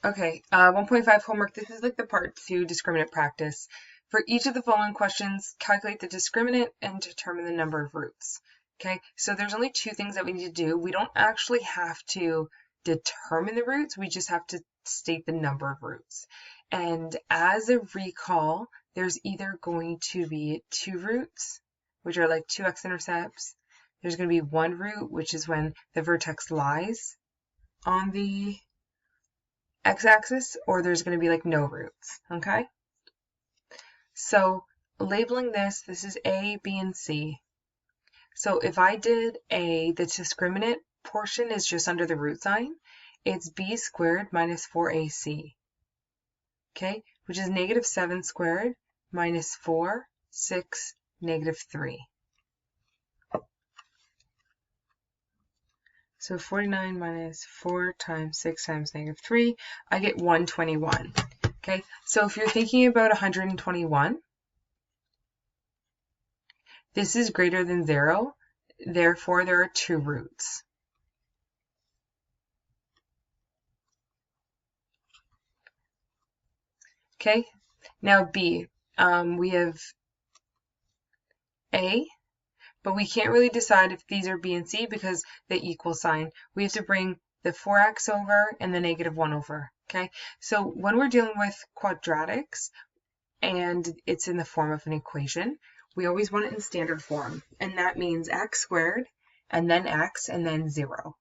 Okay, 1.5 homework. This is like the part 2 discriminant practice. For each of the following questions, calculate the discriminant and determine the number of roots. Okay, so there's only two things that we need to do. We don't actually have to determine the roots, we just have to state the number of roots. And as a recall, there's either going to be two roots, which are like two x-intercepts. There's going to be one root, which is when the vertex lies on the x-axis, or there's going to be like no roots, okay? So labeling this is A, B, and C. So if I did A, the discriminant portion is just under the root sign. It's B squared minus 4AC, okay? Which is negative 7 squared minus 4, 6, negative 3. So 49 minus 4 times 6 times negative 3, I get 121. Okay, so if you're thinking about 121, this is greater than 0, therefore there are two roots. Okay, now B, we have A, but we can't really decide if these are B and C because the equal sign. We have to bring the 4x over and the negative 1 over, okay? So when we're dealing with quadratics and it's in the form of an equation, we always want it in standard form, and that means x squared and then x and then 0.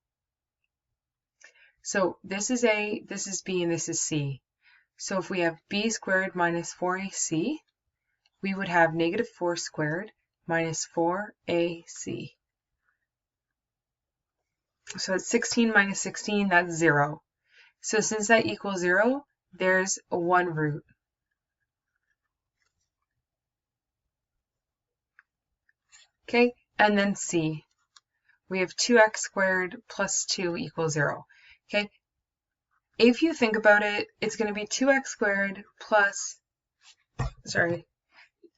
So this is A, this is B, and this is C. So if we have B squared minus 4AC, we would have negative 4 squared minus 4AC. So it's 16 minus 16, that's 0. So since that equals 0, there's one root. Okay, and then C. We have 2x squared plus 2 equals 0. Okay, if you think about it, it's going to be 2x squared plus,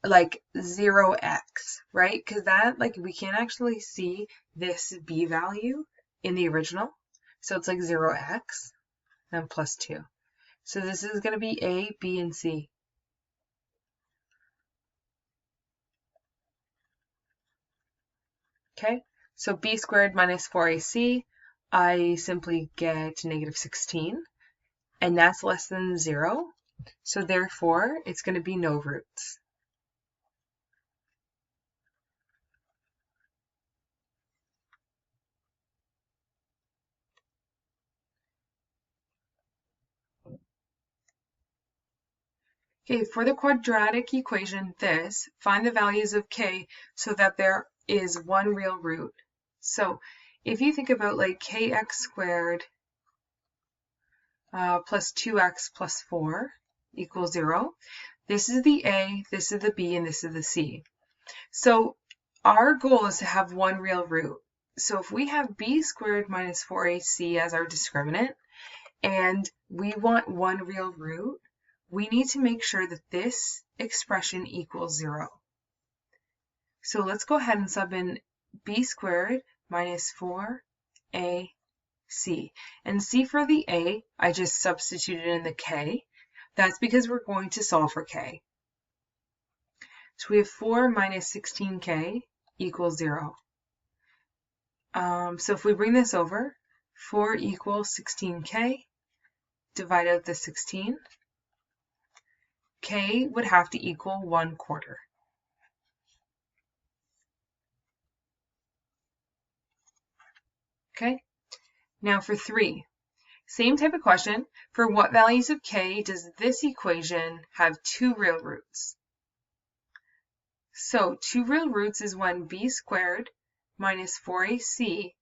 like 0x, right? Because that, like, we can't actually see this b value in the original. So it's like 0x and plus 2. So this is going to be A, B, and C. Okay, so b squared minus 4ac, I simply get negative 16, and that's less than 0. So therefore, it's going to be no roots. Okay, for the quadratic equation, find the values of k so that there is one real root. So if you think about like kx squared plus 2x plus 4 equals 0, this is the A, this is the B, and this is the C. So our goal is to have one real root. So if we have b squared minus 4ac as our discriminant, and we want one real root, we need to make sure that this expression equals 0. So let's go ahead and sub in b squared minus 4ac. And C for the A, I just substituted in the k. That's because we're going to solve for k. So we have 4 minus 16k equals 0. So if we bring this over, 4 equals 16k, divide out the 16, k would have to equal 1/4. Okay, now for 3. Same type of question. For what values of k does this equation have two real roots? So two real roots is when b squared minus 4ac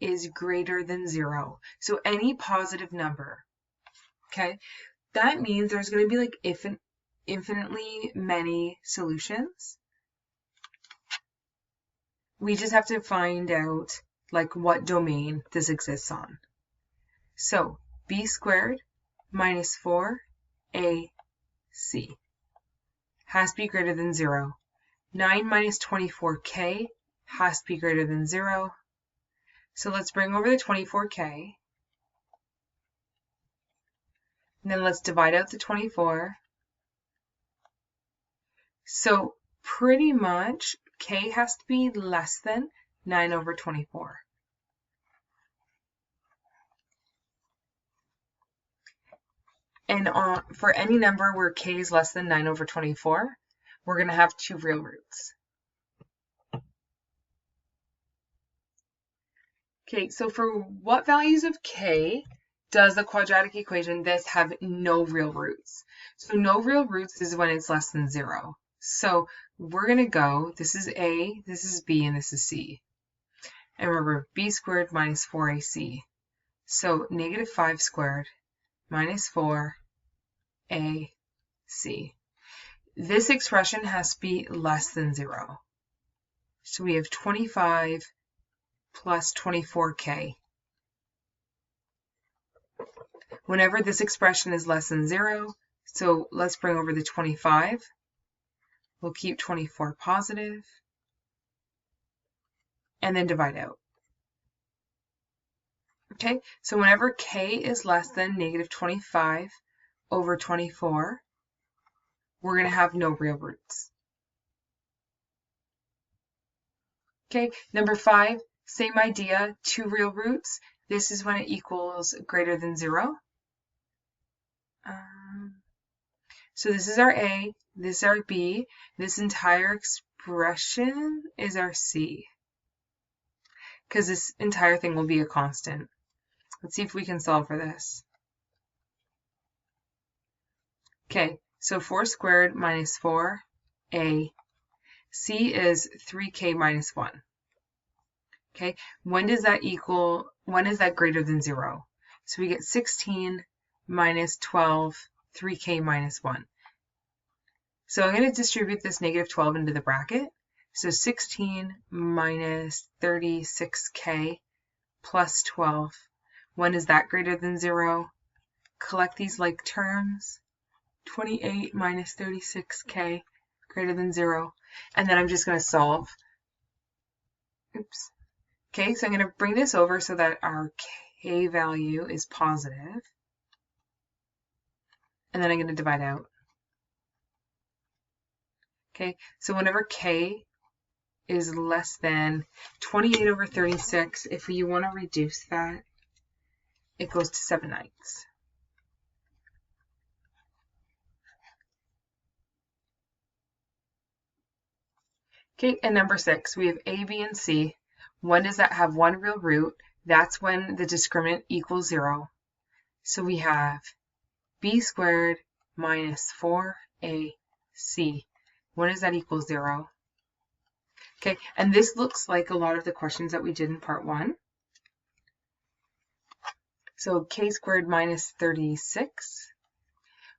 is greater than 0. So any positive number. Okay, that means there's going to be like infinitely many solutions. We just have to find out like what domain this exists on. So b squared minus 4ac has to be greater than 0. 9 minus 24k has to be greater than 0. So let's bring over the 24k. And then let's divide out the 24. So pretty much k has to be less than 9 over 24. And for any number where k is less than 9 over 24, we're going to have 2 real roots. Okay, so for what values of k does the quadratic equation this have no real roots? So no real roots is when it's less than 0. So we're going to go, this is a, this is b, and this is c. And remember, b squared minus 4ac. So negative 5 squared minus 4ac. This expression has to be less than 0. So we have 25 plus 24k. Whenever this expression is less than 0, so let's bring over the 25. We'll keep 24 positive, and then divide out. Okay, so whenever k is less than negative 25 over 24, we're going to have no real roots. Okay, number 5, same idea, 2 real roots. This is when it equals greater than 0. So this is our a, this is our b, this entire expression is our c, because this entire thing will be a constant. Let's see if we can solve for this. Okay, so 4 squared minus 4a. C is 3k minus 1. Okay, when does that equal, when is that greater than 0? So we get 16 minus 12, 3k minus 1. So I'm going to distribute this negative 12 into the bracket. So 16 minus 36k plus 12. When is that greater than 0? Collect these like terms. 28 minus 36k greater than 0. And then I'm just going to solve. Oops. Okay, so I'm going to bring this over so that our k value is positive. And then I'm going to divide out. Okay, so whenever k is less than 28 over 36, if you want to reduce that, it goes to 7/9. Okay, and number 6, we have a, b, and c. When does that have one real root? That's when the discriminant equals 0. So we have b squared minus 4ac. When does that equal 0? Okay, and this looks like a lot of the questions that we did in part 1. So k squared minus 36.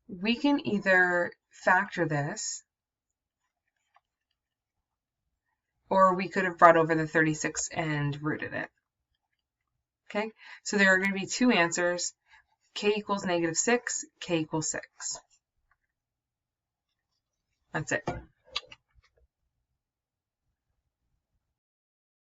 We can either factor this, or we could have brought over the 36 and rooted it. Okay, so there are going to be 2 answers. K equals negative 6, k equals 6. That's it.